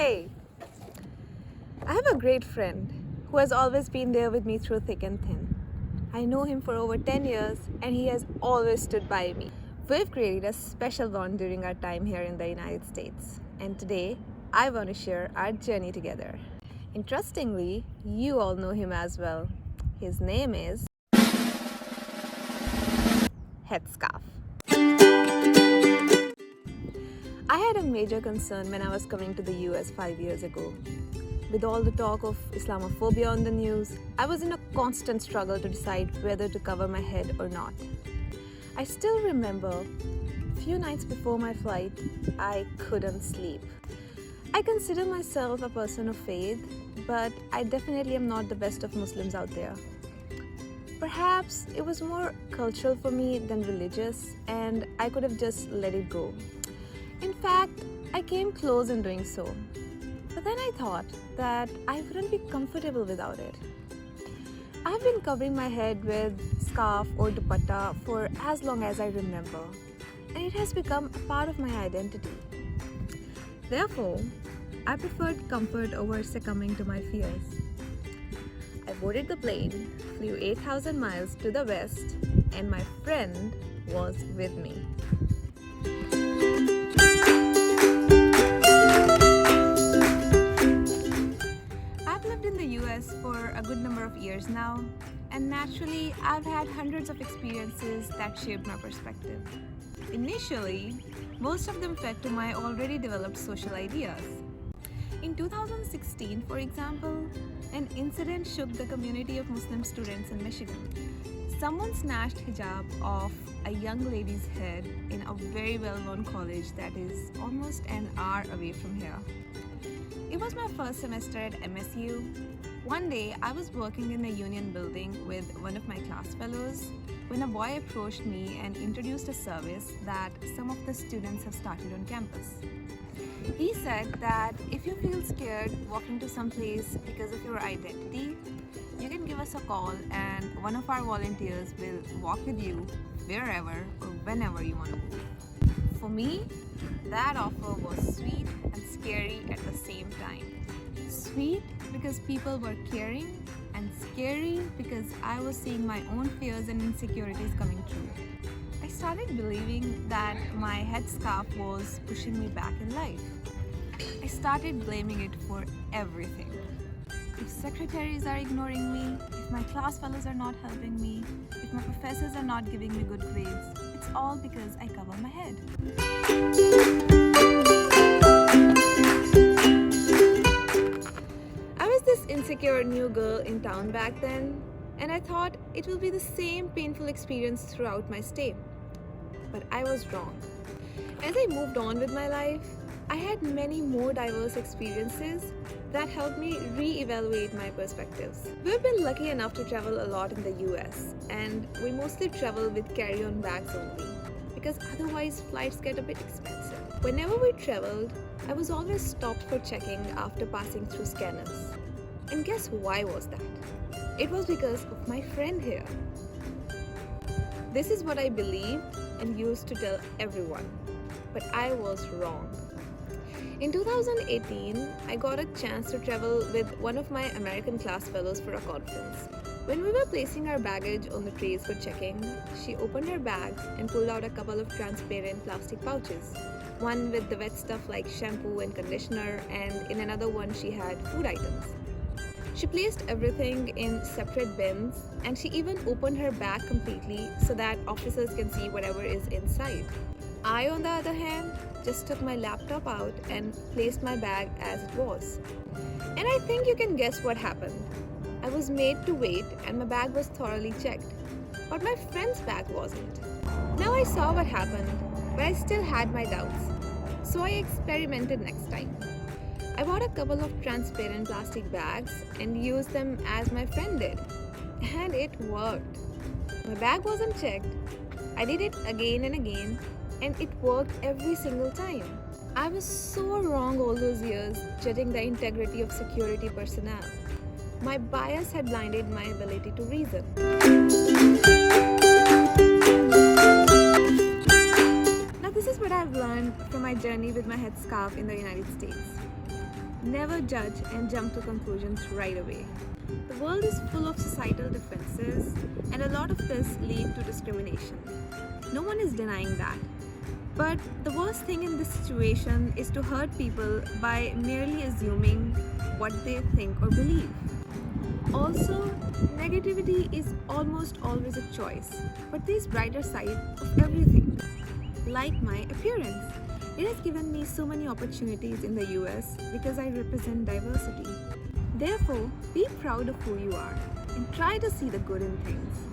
Hey, I have a great friend who has always been there with me through thick and thin. I know him for over 10 years and he has always stood by me. We've created a special bond during our time here in the United States, and today I want to share our journey together. Interestingly, you all know him as well. His name is Headscarf. I had a major concern when I was coming to the US 5 years ago. With all the talk of Islamophobia on the news, I was in a constant struggle to decide whether to cover my head or not. I still remember a few nights before my flight, I couldn't sleep. I consider myself a person of faith, but I definitely am not the best of Muslims out there. Perhaps it was more cultural for me than religious, and I could have just let it go. In fact, I came close in doing so. But then I thought that I wouldn't be comfortable without it. I've been covering my head with scarf or dupatta for as long as I remember, and it has become a part of my identity. Therefore, I preferred comfort over succumbing to my fears. I boarded the plane, flew 8,000 miles to the west, and my friend was with me. In the US for a good number of years now, and naturally I've had hundreds of experiences that shaped my perspective. Initially, most of them fed to my already developed social ideas. In 2016, for example, an incident shook the community of Muslim students in Michigan. Someone snatched hijab off a young lady's head in a very well-known college that is almost an hour away from here. It was my first semester at MSU. One day, I was working in a union building with one of my class fellows when a boy approached me and introduced a service that some of the students have started on campus. He said that if you feel scared walking to some place because of your identity, you can give us a call and one of our volunteers will walk with you wherever or whenever you want to go. For me, that offer was sweet and scary at the same time. Sweet because people were caring, and scary because I was seeing my own fears and insecurities coming true. I started believing that my headscarf was pushing me back in life. I started blaming it for everything. If secretaries are ignoring me, if my class fellows are not helping me, if my professors are not giving me good grades, it's all because I cover my head. I was this insecure new girl in town back then, and I thought it will be the same painful experience throughout my stay. But I was wrong. As I moved on with my life, I had many more diverse experiences that helped me re-evaluate my perspectives. We've been lucky enough to travel a lot in the US, and we mostly travel with carry-on bags only, because otherwise flights get a bit expensive. Whenever we traveled, I was always stopped for checking after passing through scanners. And guess why was that? It was because of my friend here. This is what I believed and used to tell everyone, but I was wrong. In 2018, I got a chance to travel with one of my American class fellows for a conference. When we were placing our baggage on the trays for checking, she opened her bags and pulled out a couple of transparent plastic pouches. One with the wet stuff like shampoo and conditioner, and in another one she had food items. She placed everything in separate bins, and she even opened her bag completely so that officers can see whatever is inside. I, on the other hand, just took my laptop out and placed my bag as it was. And I think you can guess what happened. I was made to wait and my bag was thoroughly checked, but my friend's bag wasn't. Now I saw what happened, but I still had my doubts. So I experimented next time. I bought a couple of transparent plastic bags and used them as my friend did. And it worked. My bag wasn't checked. I did it again and again, and it worked every single time. I was so wrong all those years judging the integrity of security personnel. My bias had blinded my ability to reason. Now this is what I've learned from my journey with my headscarf in the United States. Never judge and jump to conclusions right away. The world is full of societal differences, and a lot of this lead to discrimination. No one is denying that. But the worst thing in this situation is to hurt people by merely assuming what they think or believe. Also, negativity is almost always a choice, but there's brighter side of everything. Like my appearance. It has given me so many opportunities in the US because I represent diversity. Therefore, be proud of who you are and try to see the good in things.